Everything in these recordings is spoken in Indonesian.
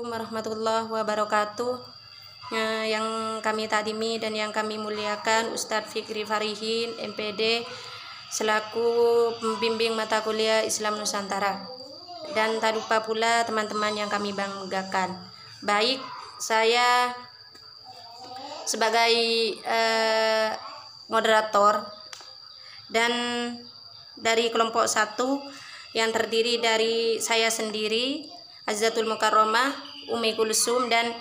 Assalamualaikum warahmatullahi wabarakatuh. Yang kami takdimi dan yang kami muliakan Ustadz Fikri Farihin MPD selaku pembimbing mata kuliah Islam Nusantara, dan tak lupa pula teman-teman yang kami banggakan. Baik, saya sebagai moderator dan dari kelompok 1 yang terdiri dari saya sendiri, Azzatul Mukarramah, Umi Kulsum, dan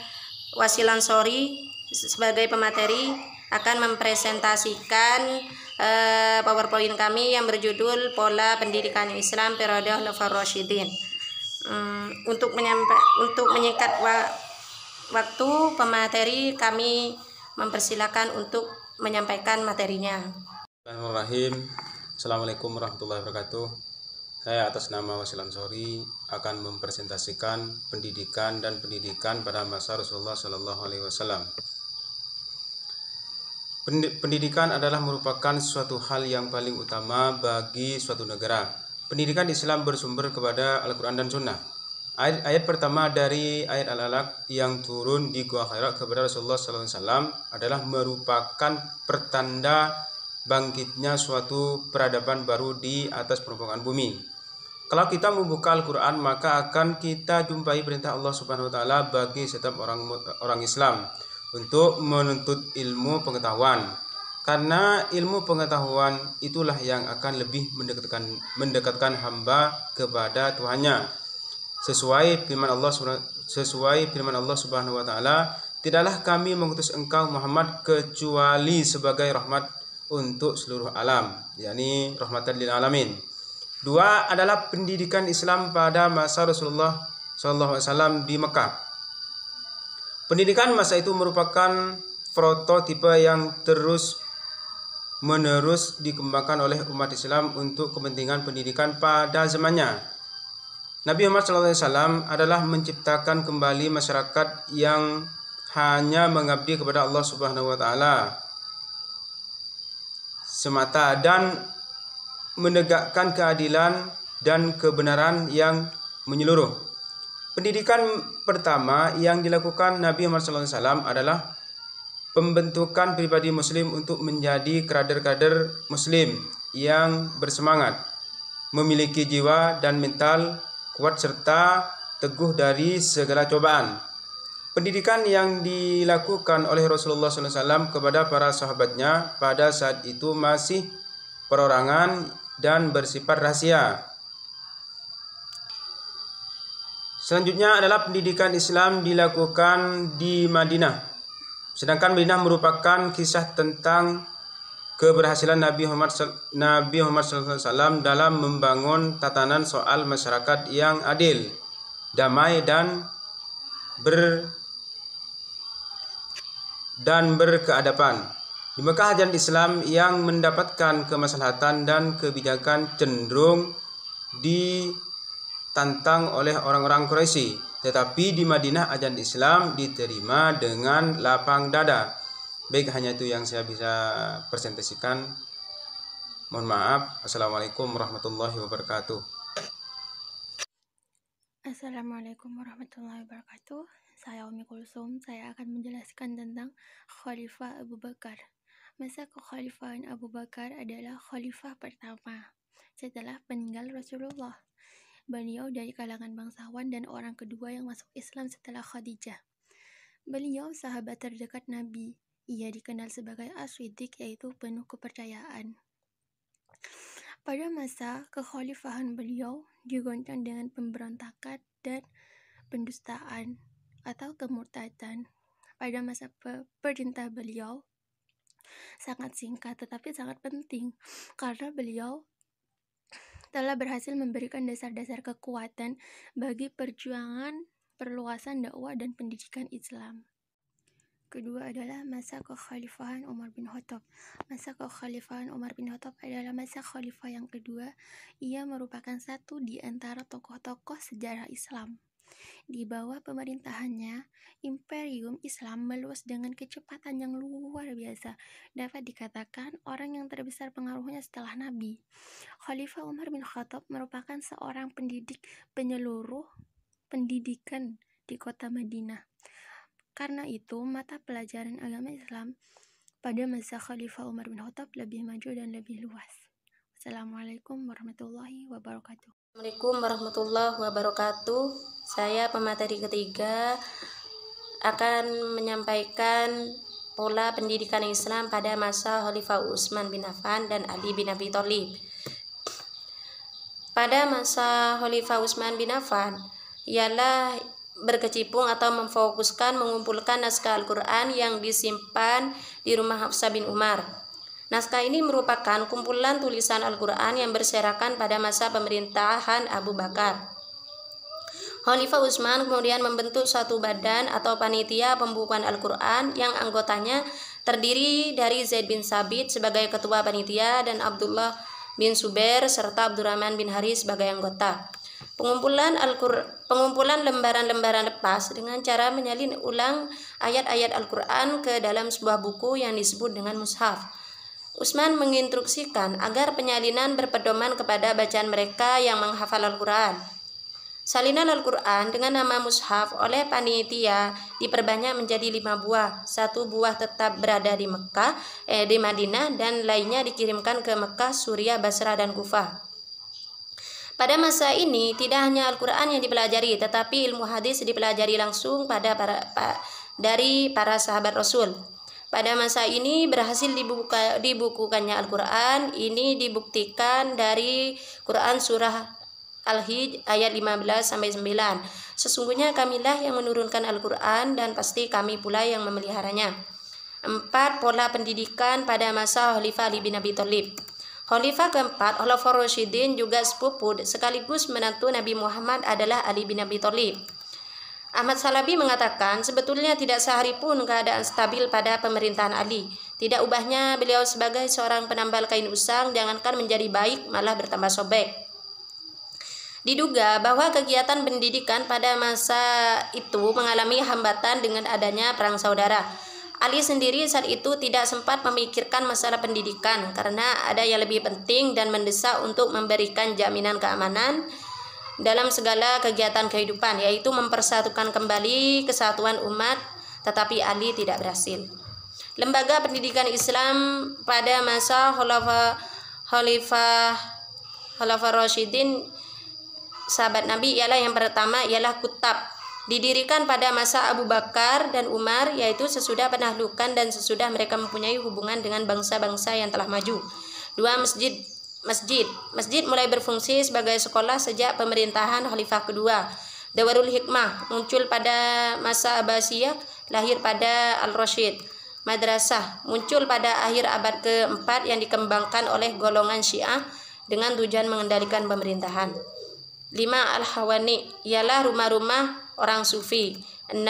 Wasilan Sori sebagai pemateri akan mempresentasikan PowerPoint kami yang berjudul Pola Pendidikan Islam Periode Khulafaur Rasyidin. Untuk menyingkat waktu pemateri, kami mempersilakan untuk menyampaikan materinya. Bismillahirrahmanirrahim. Assalamualaikum warahmatullahi wabarakatuh. Saya atas nama Wasilan Sori akan mempresentasikan pendidikan pada masa Rasulullah Shallallahu Alaihi Wasallam. Pendidikan adalah merupakan suatu hal yang paling utama bagi suatu negara. Pendidikan Islam bersumber kepada Al-Quran dan Sunnah. Ayat pertama dari ayat Al-Alaq yang turun di Gua Hira kepada Rasulullah Sallallahu Alaihi Wasallam adalah merupakan pertanda bangkitnya suatu peradaban baru di atas permukaan bumi. Kalau kita membuka Al-Quran, maka akan kita jumpai perintah Allah Subhanahu Wa Taala bagi setiap orang Islam untuk menuntut ilmu pengetahuan, karena ilmu pengetahuan itulah yang akan lebih mendekatkan hamba kepada Tuhannya. Sesuai firman Allah Subhanahu Wa Taala, tidaklah kami mengutus engkau Muhammad kecuali sebagai rahmat untuk seluruh alam, yakni rahmatan lil alamin. 2 adalah pendidikan Islam pada masa Rasulullah SAW di Mekah. Pendidikan masa itu merupakan prototipe yang terus-menerus dikembangkan oleh umat Islam untuk kepentingan pendidikan pada zamannya. Nabi Muhammad SAW adalah menciptakan kembali masyarakat yang hanya mengabdi kepada Allah Subhanahu Wa Taala semata dan menegakkan keadilan dan kebenaran yang menyeluruh. Pendidikan pertama yang dilakukan Nabi Muhammad SAW adalah pembentukan pribadi Muslim untuk menjadi kader-kader Muslim yang bersemangat, memiliki jiwa dan mental kuat serta teguh dari segala cobaan. Pendidikan yang dilakukan oleh Rasulullah SAW kepada para sahabatnya pada saat itu masih perorangan dan bersifat rahasia. Selanjutnya adalah pendidikan Islam dilakukan di Madinah. Sedangkan Madinah merupakan kisah tentang keberhasilan Nabi Muhammad SAW dalam membangun tatanan soal masyarakat yang adil, damai, dan berkeadaban. Di Mekah, ajaran Islam yang mendapatkan kemaslahatan dan kebijakan cenderung ditantang oleh orang-orang Quraisy, tetapi di Madinah ajaran Islam diterima dengan lapang dada. Baik, hanya itu yang saya bisa presentasikan. Mohon maaf. Assalamualaikum warahmatullahi wabarakatuh. Assalamualaikum warahmatullahi wabarakatuh. Saya Umi Kulsum. Saya akan menjelaskan tentang Khalifah Abu Bakar. Masa kekhalifahan Abu Bakar adalah khalifah pertama setelah meninggal Rasulullah. Beliau dari kalangan bangsawan dan orang kedua yang masuk Islam setelah Khadijah. Beliau sahabat terdekat Nabi. Ia dikenal sebagai As-Siddiq, yaitu penuh kepercayaan. Pada masa kekhalifahan beliau digoncang dengan pemberontakan dan pendustaan atau kemurtadan. Pada masa perintah beliau sangat singkat tetapi sangat penting, karena beliau telah berhasil memberikan dasar-dasar kekuatan bagi perjuangan perluasan dakwah dan pendidikan Islam. Kedua adalah masa kekhalifahan Umar bin Khattab. Masa kekhalifahan Umar bin Khattab adalah masa khalifah yang kedua. Ia merupakan satu di antara tokoh-tokoh sejarah Islam. Di bawah pemerintahannya, Imperium Islam meluas dengan kecepatan yang luar biasa. Dapat dikatakan orang yang terbesar pengaruhnya setelah Nabi. Khalifah Umar bin Khattab merupakan seorang pendidik penyeluruh pendidikan di kota Madinah. Karena itu, mata pelajaran agama Islam pada masa Khalifah Umar bin Khattab lebih maju dan lebih luas. Assalamualaikum warahmatullahi wabarakatuh. Assalamualaikum warahmatullahi wabarakatuh. Saya pemateri ketiga akan menyampaikan pola pendidikan Islam pada masa Khalifah Utsman bin Affan dan Ali bin Abi Thalib. Pada masa Khalifah Utsman bin Affan ialah berkecimpung atau memfokuskan mengumpulkan naskah Al-Quran yang disimpan di rumah Hafsah bin Umar. Naskah ini merupakan kumpulan tulisan Al-Quran yang berserakan pada masa pemerintahan Abu Bakar. Khalifah Utsman kemudian membentuk suatu badan atau panitia pembukuan Al-Quran yang anggotanya terdiri dari Zaid bin Sabit sebagai ketua panitia dan Abdullah bin Zubair serta Abdurrahman bin Haris sebagai anggota. Pengumpulan lembaran-lembaran lepas dengan cara menyalin ulang ayat-ayat Al-Quran ke dalam sebuah buku yang disebut dengan mushaf. Utsman menginstruksikan agar penyalinan berpedoman kepada bacaan mereka yang menghafal Al-Quran. Salinan Al-Quran dengan nama mushaf oleh panitia diperbanyak menjadi 5 buah. 1 buah tetap berada di Madinah dan lainnya dikirimkan ke Mekah, Suriah, Basrah, dan Kufah. Pada masa ini tidak hanya Al-Quran yang dipelajari, tetapi ilmu hadis dipelajari langsung dari para sahabat Rasul. Pada masa ini berhasil dibukukannya Al-Quran. Ini dibuktikan dari Quran surah Al-Hijr ayat 15-9. Sesungguhnya kamilah yang menurunkan Al-Quran dan pasti kami pula yang memeliharanya. 4. Pola pendidikan pada masa Khalifah Ali bin Abi Thalib. Khalifah keempat, Khulafaur Rasyidin juga sepupu sekaligus menantu Nabi Muhammad adalah Ali bin Abi Thalib. Ahmad Shalabi mengatakan sebetulnya tidak sehari pun keadaan stabil pada pemerintahan Ali. Tidak ubahnya beliau sebagai seorang penambal kain usang, jangankan menjadi baik malah bertambah sobek. Diduga bahwa kegiatan pendidikan pada masa itu mengalami hambatan dengan adanya perang saudara. Ali sendiri saat itu tidak sempat memikirkan masalah pendidikan karena ada yang lebih penting dan mendesak untuk memberikan jaminan keamanan dalam segala kegiatan kehidupan, yaitu mempersatukan kembali kesatuan umat, tetapi Ali tidak berhasil. Lembaga pendidikan Islam pada masa Khalifah Rasyidin sahabat Nabi ialah yang pertama ialah Kutab. Didirikan pada masa Abu Bakar dan Umar, yaitu sesudah penaklukan dan sesudah mereka mempunyai hubungan dengan bangsa-bangsa yang telah maju. 2. Masjid mulai berfungsi sebagai sekolah sejak pemerintahan Khalifah kedua. Darul Hikmah muncul pada masa Abbasiyah, lahir pada Al-Rasyid. Madrasah muncul pada akhir abad ke-4 yang dikembangkan oleh golongan Syiah dengan tujuan mengendalikan pemerintahan. 5. Al-Hawani ialah rumah-rumah orang sufi. 6.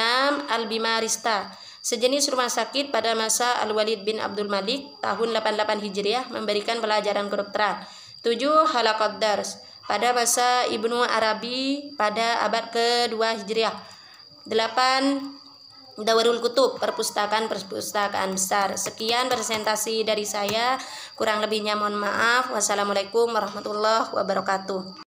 Al-Bimarista, sejenis rumah sakit pada masa Al-Walid bin Abdul Malik tahun 88 Hijriah memberikan pelajaran kedokteran. 7. Halaqat Dars pada masa Ibnu Arabi pada abad ke-2 Hijriah. 8. Dawarul Kutub, perpustakaan besar. Sekian presentasi dari saya, kurang lebihnya mohon maaf. Wassalamualaikum warahmatullahi wabarakatuh.